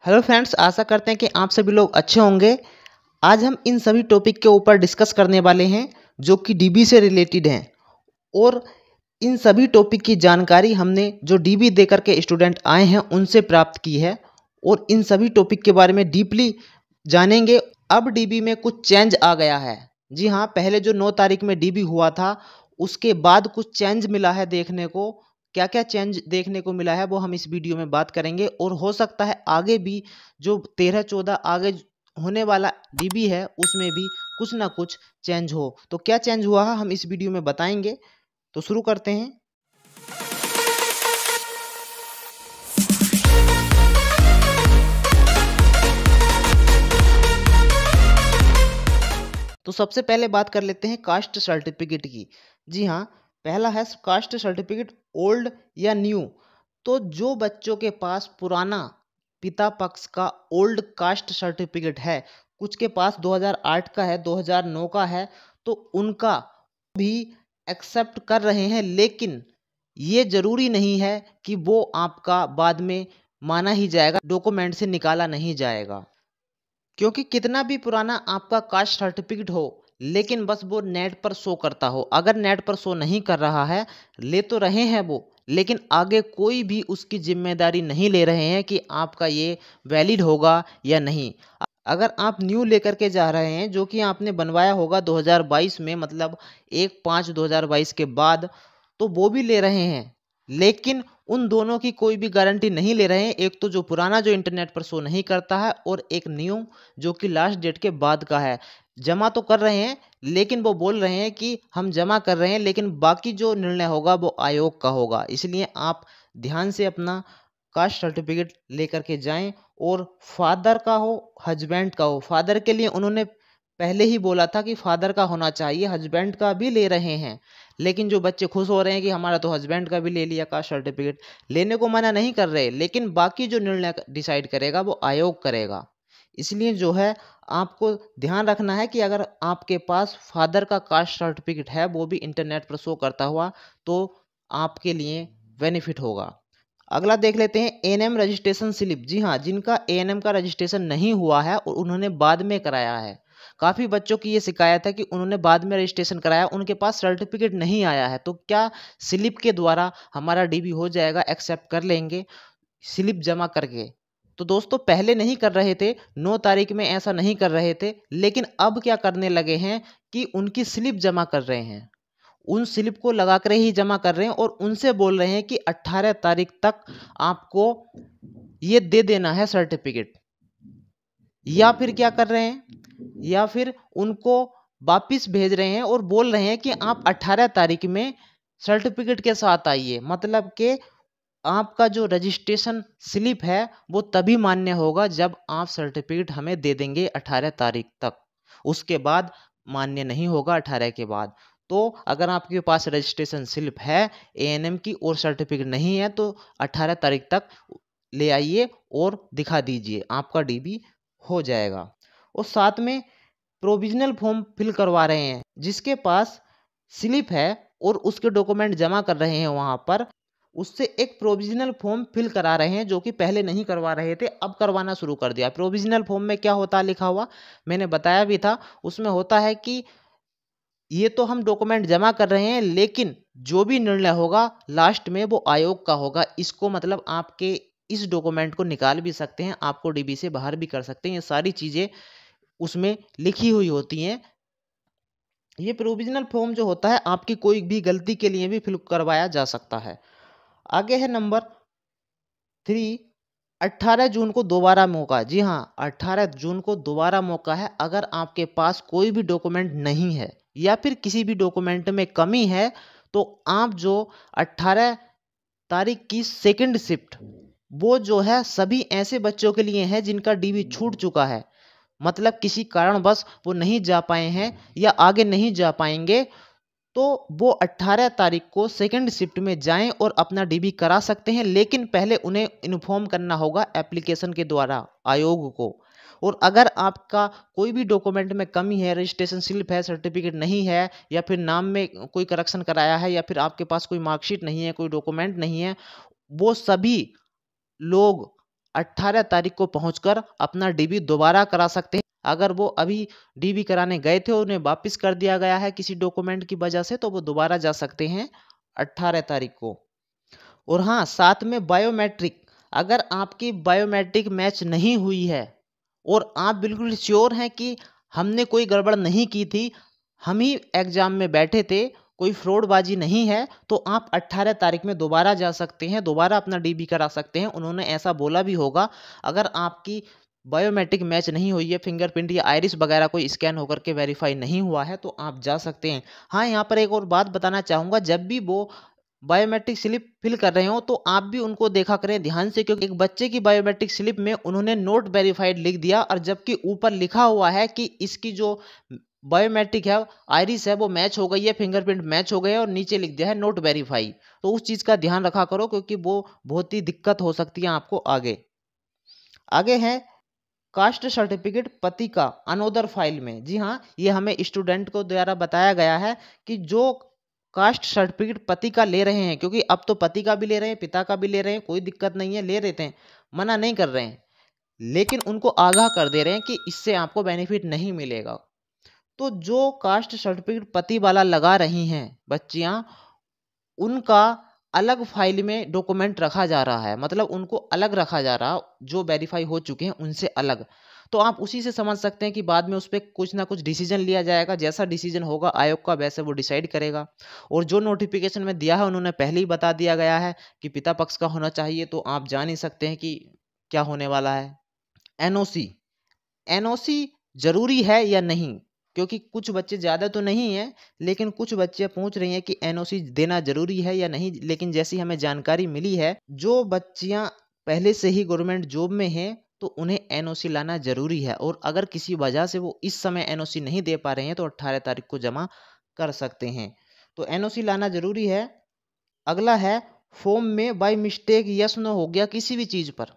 Hello friends, आशा करते हैं कि आप सभी लोग अच्छे होंगे। आज हम इन सभी टॉपिक के ऊपर डिस्कस करने वाले हैं जो कि डीबी से रिलेटेड हैं। और इन सभी टॉपिक की जानकारी हमने जो डीबी देकर के स्टूडेंट आए हैं उनसे प्राप्त की है और इन सभी टॉपिक के बारे में डीपली जानेंगे। अब डीबी में कुछ चेंज आ गया है। जी हाँ, पहले जो 9 तारीख में डीबी हुआ था उसके बाद कुछ चेंज मिला है देखने को। क्या क्या चेंज देखने को मिला है वो हम इस वीडियो में बात करेंगे और हो सकता है आगे भी जो 13-14 आगे होने वाला डीबी है उसमें भी कुछ ना कुछ चेंज हो। तो क्या चेंज हुआ है हम इस वीडियो में बताएंगे। तो शुरू करते हैं। तो सबसे पहले बात कर लेते हैं कास्ट सर्टिफिकेट की। जी हाँ, पहला है कास्ट सर्टिफिकेट ओल्ड या न्यू। तो जो बच्चों के पास पुराना पिता पक्ष का ओल्ड कास्ट सर्टिफिकेट है, कुछ के पास 2008 का है, 2009 का है, तो उनका भी एक्सेप्ट कर रहे हैं। लेकिन ये जरूरी नहीं है कि वो आपका बाद में माना ही जाएगा, डॉक्यूमेंट से निकाला नहीं जाएगा। क्योंकि कितना भी पुराना आपका कास्ट सर्टिफिकेट हो लेकिन बस वो नेट पर शो करता हो, अगर नेट पर शो नहीं कर रहा है, ले तो रहे हैं वो, लेकिन आगे कोई भी उसकी जिम्मेदारी नहीं ले रहे हैं कि आपका ये वैलिड होगा या नहीं। अगर आप न्यू लेकर के जा रहे हैं जो कि आपने बनवाया होगा 2022 में, मतलब 1/5/2022 के बाद, तो वो भी ले रहे हैं। लेकिन उन दोनों की कोई भी गारंटी नहीं ले रहे हैं। एक तो जो पुराना जो इंटरनेट पर शो नहीं करता है और एक न्यू जो कि लास्ट डेट के बाद का है। जमा तो कर रहे हैं लेकिन वो बोल रहे हैं कि हम जमा कर रहे हैं, लेकिन बाकी जो निर्णय होगा वो आयोग का होगा। इसलिए आप ध्यान से अपना कास्ट सर्टिफिकेट लेकर के जाएं। और फादर का हो हस्बैंड का हो, फादर के लिए उन्होंने पहले ही बोला था कि फादर का होना चाहिए, हस्बैंड का भी ले रहे हैं। लेकिन जो बच्चे खुश हो रहे हैं कि हमारा तो हस्बैंड का भी ले लिया कास्ट सर्टिफिकेट, लेने को मना नहीं कर रहे, लेकिन बाकी जो निर्णय डिसाइड करेगा वो आयोग करेगा। इसलिए जो है आपको ध्यान रखना है कि अगर आपके पास फादर का कास्ट सर्टिफिकेट है, वो भी इंटरनेट पर शो करता हुआ, तो आपके लिए बेनिफिट होगा। अगला देख लेते हैं एएनएम रजिस्ट्रेशन स्लिप। जी हाँ, जिनका एएनएम का रजिस्ट्रेशन नहीं हुआ है और उन्होंने बाद में कराया है। काफ़ी बच्चों की ये शिकायत है कि उन्होंने बाद में रजिस्ट्रेशन कराया, उनके पास सर्टिफिकेट नहीं आया है। तो क्या स्लिप के द्वारा हमारा डीबी हो जाएगा, एक्सेप्ट कर लेंगे स्लिप जमा करके। तो दोस्तों, पहले नहीं कर रहे थे, 9 तारीख में ऐसा नहीं कर रहे थे, लेकिन अब क्या करने लगे हैं कि उनकी स्लिप जमा कर रहे हैं, उन स्लिप को लगा कर ही जमा कर रहे हैं और उनसे बोल रहे हैं कि 18 तारीख तक आपको ये दे देना है सर्टिफिकेट। या फिर क्या कर रहे हैं, या फिर उनको वापिस भेज रहे हैं और बोल रहे हैं कि आप 18 तारीख में सर्टिफिकेट के साथ आइए। मतलब कि आपका जो रजिस्ट्रेशन स्लिप है वो तभी मान्य होगा जब आप सर्टिफिकेट हमें दे देंगे 18 तारीख तक, उसके बाद मान्य नहीं होगा 18 के बाद। तो अगर आपके पास रजिस्ट्रेशन स्लिप है एएनएम की और सर्टिफिकेट नहीं है तो 18 तारीख तक ले आइए और दिखा दीजिए, आपका डीबी हो जाएगा। और साथ में प्रोविजनल फॉर्म फिल करवा रहे हैं, जिसके पास स्लिप है और उसके डॉक्यूमेंट जमा कर रहे हैं वहाँ पर, उससे एक प्रोविजनल फॉर्म फिल करा रहे हैं जो कि पहले नहीं करवा रहे थे, अब करवाना शुरू कर दिया। प्रोविजनल फॉर्म में क्या होता है लिखा हुआ, मैंने बताया भी था। उसमें होता है कि ये तो हम डॉक्यूमेंट जमा कर रहे हैं लेकिन जो भी निर्णय होगा लास्ट में वो आयोग का होगा। इसको मतलब आपके इस डॉक्यूमेंट को निकाल भी सकते हैं, आपको डीबी से बाहर भी कर सकते हैं, ये सारी चीज़ें उसमें लिखी हुई होती हैं। ये प्रोविजनल फॉर्म जो होता है आपकी कोई भी गलती के लिए भी फिल करवाया जा सकता है। आगे है नंबर 3, 18 जून को दोबारा मौका। जी हाँ, 18 जून को दोबारा मौका है। अगर आपके पास कोई भी डॉक्यूमेंट नहीं है या फिर किसी भी डॉक्यूमेंट में कमी है तो आप जो 18 तारीख की सेकंड शिफ्ट, वो जो है सभी ऐसे बच्चों के लिए है जिनका डीबी छूट चुका है, मतलब किसी कारणवश वो नहीं जा पाए हैं या आगे नहीं जा पाएंगे, तो वो 18 तारीख को सेकंड शिफ्ट में जाएं और अपना डीबी करा सकते हैं। लेकिन पहले उन्हें इन्फॉर्म करना होगा एप्लीकेशन के द्वारा आयोग को। और अगर आपका कोई भी डॉक्यूमेंट में कमी है, रजिस्ट्रेशन स्लिप है, सर्टिफिकेट नहीं है, या फिर नाम में कोई करेक्शन कराया है, या फिर आपके पास कोई मार्कशीट नहीं है, कोई डॉक्यूमेंट नहीं है, वो सभी लोग 18 तारीख को पहुंचकर अपना डीबी दोबारा करा सकते हैं। अगर वो अभी डीबी कराने गए थे, उन्हें वापस कर दिया गया है किसी डॉक्यूमेंट की वजह से, तो वो दोबारा जा सकते हैं 18 तारीख को। और हाँ, साथ में बायोमेट्रिक, अगर आपकी बायोमेट्रिक मैच नहीं हुई है और आप बिल्कुल श्योर हैं कि हमने कोई गड़बड़ नहीं की थी, हम ही एग्जाम में बैठे थे, कोई फ्रॉडबाजी नहीं है, तो आप 18 तारीख में दोबारा जा सकते हैं, दोबारा अपना डीबी करा सकते हैं। उन्होंने ऐसा बोला भी होगा, अगर आपकी बायोमेट्रिक मैच नहीं हुई है, फिंगरप्रिंट या आइरिस वगैरह कोई स्कैन होकर के वेरीफाई नहीं हुआ है, तो आप जा सकते हैं। हाँ, यहाँ पर एक और बात बताना चाहूँगा, जब भी वो बायोमेट्रिक स्लिप फिल कर रहे हो तो आप भी उनको देखा करें ध्यान से, क्योंकि एक बच्चे की बायोमेट्रिक स्लिप में उन्होंने नोट वेरीफाइड लिख दिया, और जबकि ऊपर लिखा हुआ है कि इसकी जो बायोमेट्रिक है, आइरिस है, वो मैच हो गई है, फिंगरप्रिंट मैच हो गए हैं, और नीचे लिख दिया है नोट वेरीफाई। तो उस चीज़ का ध्यान रखा करो, क्योंकि वो बहुत ही दिक्कत हो सकती है आपको आगे। आगे है कास्ट सर्टिफिकेट पति का अनोदर फाइल में। जी हाँ, ये हमें स्टूडेंट को द्वारा बताया गया है कि जो कास्ट सर्टिफिकेट पति का ले रहे हैं, क्योंकि अब तो पति का भी ले रहे हैं, पिता का भी ले रहे हैं, कोई दिक्कत नहीं है, ले लेते हैं, मना नहीं कर रहे हैं, लेकिन उनको आगाह कर दे रहे हैं कि इससे आपको बेनिफिट नहीं मिलेगा। तो जो कास्ट सर्टिफिकेट पति वाला लगा रही हैं बच्चियां, उनका अलग फाइल में डॉक्यूमेंट रखा जा रहा है, मतलब उनको अलग रखा जा रहा, जो वेरीफाई हो चुके हैं उनसे अलग। तो आप उसी से समझ सकते हैं कि बाद में उस पर कुछ ना कुछ डिसीजन लिया जाएगा, जैसा डिसीजन होगा आयोग का वैसे वो डिसाइड करेगा। और जो नोटिफिकेशन में दिया है उन्होंने पहले ही बता दिया गया है कि पिता पक्ष का होना चाहिए, तो आप जान ही सकते हैं कि क्या होने वाला है। एनओसी, एनओसी जरूरी है या नहीं, क्योंकि कुछ बच्चे ज़्यादा तो नहीं हैं, लेकिन कुछ बच्चे पूछ रही हैं कि एनओसी देना जरूरी है या नहीं। लेकिन जैसी हमें जानकारी मिली है, जो बच्चियां पहले से ही गवर्नमेंट जॉब में हैं तो उन्हें एनओसी लाना जरूरी है, और अगर किसी वजह से वो इस समय एनओसी नहीं दे पा रहे हैं तो 18 तारीख को जमा कर सकते हैं। तो एनओसी लाना जरूरी है। अगला है फॉर्म में बाय मिस्टेक यस नो हो गया किसी भी चीज़ पर,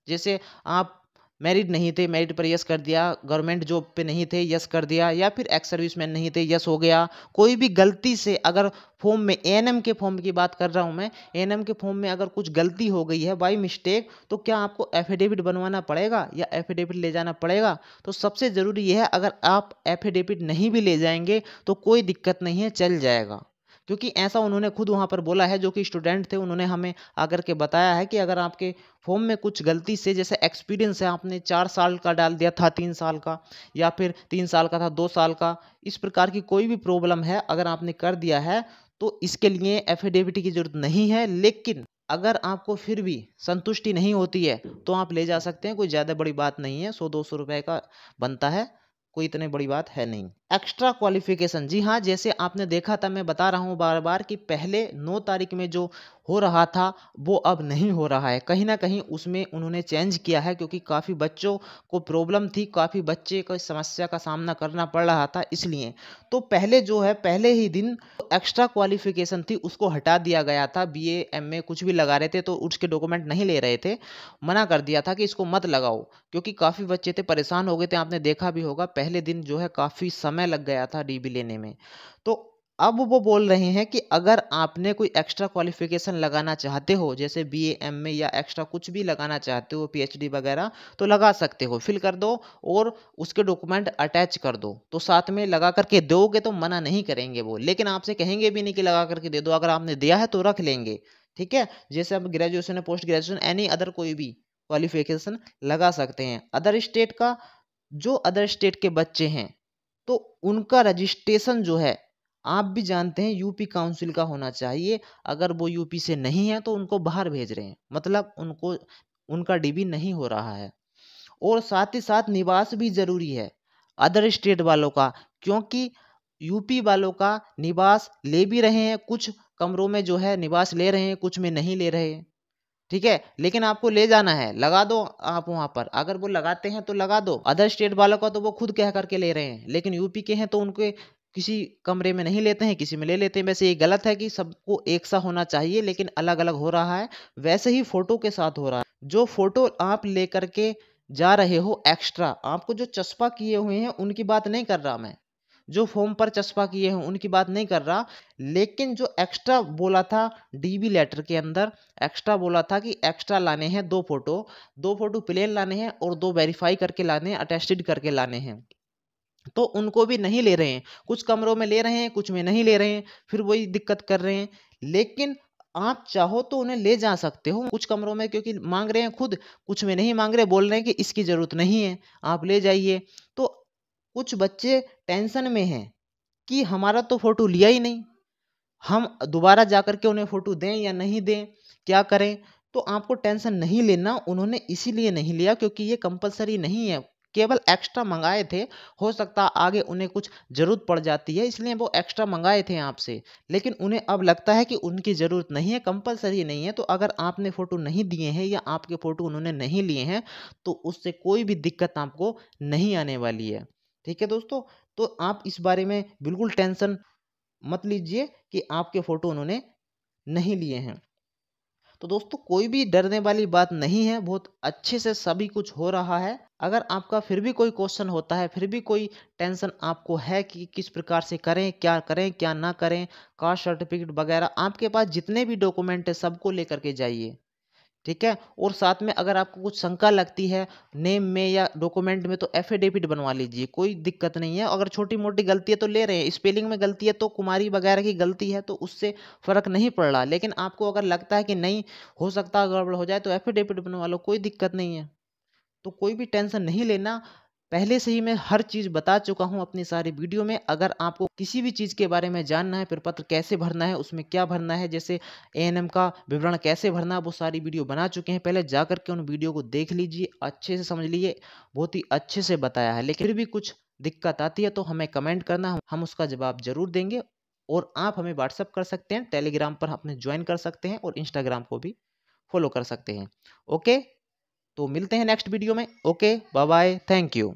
जैसे आप मैरिड नहीं थे, मैरिड पर यस कर दिया, गवर्नमेंट जॉब पे नहीं थे, यस कर दिया, या फिर एक्स सर्विसमैन नहीं थे, यस हो गया। कोई भी गलती से अगर फॉर्म में, एएनएम के फॉर्म की बात कर रहा हूँ मैं, एएनएम के फॉर्म में अगर कुछ गलती हो गई है बाय मिस्टेक, तो क्या आपको एफिडेविट बनवाना पड़ेगा या एफिडेविट ले जाना पड़ेगा? तो सबसे ज़रूरी ये है, अगर आप एफिडेविट नहीं भी ले जाएंगे तो कोई दिक्कत नहीं है, चल जाएगा। क्योंकि ऐसा उन्होंने खुद वहाँ पर बोला है, जो कि स्टूडेंट थे, उन्होंने हमें आकर के बताया है कि अगर आपके फॉर्म में कुछ गलती से, जैसे एक्सपीरियंस है, आपने 4 साल का डाल दिया था 3 साल का, या फिर 3 साल का था 2 साल का, इस प्रकार की कोई भी प्रॉब्लम है अगर आपने कर दिया है, तो इसके लिए एफिडेविट की जरूरत नहीं है। लेकिन अगर आपको फिर भी संतुष्टि नहीं होती है तो आप ले जा सकते हैं, कोई ज़्यादा बड़ी बात नहीं है, 100-200 रुपए का बनता है, कोई इतनी बड़ी बात है नहीं। एक्स्ट्रा क्वालिफिकेशन, जी हाँ, जैसे आपने देखा था, मैं बता रहा हूँ बार बार कि पहले 9 तारीख में जो हो रहा था वो अब नहीं हो रहा है, कहीं ना कहीं उसमें उन्होंने चेंज किया है, क्योंकि काफ़ी बच्चों को प्रॉब्लम थी, काफ़ी बच्चे को इस समस्या का सामना करना पड़ रहा था, इसलिए तो पहले जो है, पहले ही दिन एक्स्ट्रा क्वालिफिकेशन थी उसको हटा दिया गया था। बीए एमए कुछ भी लगा रहे थे तो उसके डॉक्यूमेंट नहीं ले रहे थे, मना कर दिया था कि इसको मत लगाओ, क्योंकि काफ़ी बच्चे थे, परेशान हो गए थे, आपने देखा भी होगा, पहले दिन जो है काफ़ी समय लग गया था डीबी लेने में। तो अब वो बोल रहे हैं कि अगर आपने कोई एक्स्ट्रा क्वालिफिकेशन लगाना चाहते हो, जैसे बीए एमए या एक्स्ट्रा कुछ भी लगाना चाहते हो, पीएचडी वगैरह, तो लगा सकते हो, फिल कर दो और उसके डॉक्यूमेंट अटैच कर दो, तो साथ में लगा करके दोगे तो मना नहीं करेंगे वो, लेकिन आपसे कहेंगे भी नहीं कि लगा करके दे दो, अगर आपने दिया है तो रख लेंगे। ठीक है, जैसे अब ग्रेजुएशन है, पोस्ट ग्रेजुएशन, एनी अदर कोई भी क्वालिफिकेशन लगा सकते हैं। अदर स्टेट का, जो अदर स्टेट के बच्चे हैं तो उनका रजिस्ट्रेशन जो है, आप भी जानते हैं, यूपी काउंसिल का होना चाहिए। अगर वो यूपी से नहीं है तो उनको बाहर भेज रहे हैं, मतलब उनको, उनका डीबी नहीं हो रहा है। और साथ ही साथ निवास भी जरूरी है अदर स्टेट वालों का, क्योंकि यूपी वालों का निवास ले भी रहे हैं, कुछ कमरों में जो है निवास ले रहे हैं, कुछ में नहीं ले रहे हैं। ठीक है, लेकिन आपको ले जाना है, लगा दो आप वहां पर, अगर वो लगाते हैं तो लगा दो। अदर स्टेट वालों का तो वो खुद कह करके ले रहे हैं, लेकिन यूपी के हैं तो उनके किसी कमरे में नहीं लेते हैं, किसी में ले लेते हैं। वैसे ये गलत है कि सबको एक सा होना चाहिए, लेकिन अलग अलग हो रहा है। वैसे ही फोटो के साथ हो रहा है, जो फोटो आप लेकर के जा रहे हो एक्स्ट्रा, आपको जो चस्पा किए हुए हैं उनकी बात नहीं कर रहा मैं, जो फॉर्म पर चस्पा किए हैं उनकी बात नहीं कर रहा, लेकिन जो एक्स्ट्रा बोला था डीबी लेटर के अंदर, एक्स्ट्रा बोला था कि एक्स्ट्रा लाने हैं 2 फोटो, 2 फोटो प्लेन लाने हैं और 2 वेरीफाई करके लाने हैं, अटेस्टेड करके लाने हैं। तो उनको भी नहीं ले रहे हैं, कुछ कमरों में ले रहे हैं, कुछ में नहीं ले रहे हैं, फिर वही दिक्कत कर रहे हैं। लेकिन आप चाहो तो उन्हें ले जा सकते हो कुछ कमरों में, क्योंकि मांग रहे हैं खुद, कुछ में नहीं मांग रहे, बोल रहे हैं कि इसकी ज़रूरत नहीं है, आप ले जाइए। तो कुछ बच्चे टेंशन में हैं कि हमारा तो फ़ोटो लिया ही नहीं, हम दोबारा जाकर के उन्हें फ़ोटो दें या नहीं दें, क्या करें? तो आपको टेंशन नहीं लेना, उन्होंने इसीलिए नहीं लिया क्योंकि ये कंपल्सरी नहीं है, केवल एक्स्ट्रा मंगाए थे। हो सकता आगे उन्हें कुछ ज़रूरत पड़ जाती है, इसलिए वो एक्स्ट्रा मंगाए थे आपसे, लेकिन उन्हें अब लगता है कि उनकी ज़रूरत नहीं है, कंपल्सरी नहीं है। तो अगर आपने फ़ोटो नहीं दिए हैं या आपके फ़ोटो उन्होंने नहीं लिए हैं, तो उससे कोई भी दिक्कत आपको नहीं आने वाली है। ठीक है दोस्तों? तो आप इस बारे में बिल्कुल टेंशन मत लीजिए कि आपके फ़ोटो उन्होंने नहीं लिए हैं। तो दोस्तों कोई भी डरने वाली बात नहीं है, बहुत अच्छे से सभी कुछ हो रहा है। अगर आपका फिर भी कोई क्वेश्चन होता है, फिर भी कोई टेंशन आपको है कि किस प्रकार से करें, क्या ना करें, कास्ट सर्टिफिकेट वगैरह, आपके पास जितने भी डॉक्यूमेंट है सबको लेकर के जाइए। ठीक है? और साथ में अगर आपको कुछ शंका लगती है नेम में या डॉक्यूमेंट में, तो एफिडेविट बनवा लीजिए, कोई दिक्कत नहीं है। अगर छोटी-मोटी गलती है तो ले रहे हैं, स्पेलिंग में गलती है तो कुमारी वगैरह की गलती है तो उससे फ़र्क नहीं पड़ रहा। लेकिन आपको अगर लगता है कि नहीं, हो सकता है गड़बड़ हो जाए, तो एफिडेविट बनवा लो, कोई दिक्कत नहीं है। तो कोई भी टेंशन नहीं लेना। पहले से ही मैं हर चीज़ बता चुका हूँ अपनी सारी वीडियो में। अगर आपको किसी भी चीज़ के बारे में जानना है, प्रपत्र कैसे भरना है, उसमें क्या भरना है, जैसे एएनएम का विवरण कैसे भरना है, वो सारी वीडियो बना चुके हैं। पहले जा कर के उन वीडियो को देख लीजिए, अच्छे से समझ लीजिए, बहुत ही अच्छे से बताया है। लेकिन फिर भी कुछ दिक्कत आती है तो हमें कमेंट करना, हम उसका जवाब ज़रूर देंगे। और आप हमें व्हाट्सअप कर सकते हैं, टेलीग्राम पर अपने ज्वाइन कर सकते हैं और इंस्टाग्राम को भी फॉलो कर सकते हैं। ओके? तो मिलते हैं नेक्स्ट वीडियो में। Okay, bye bye, thank you.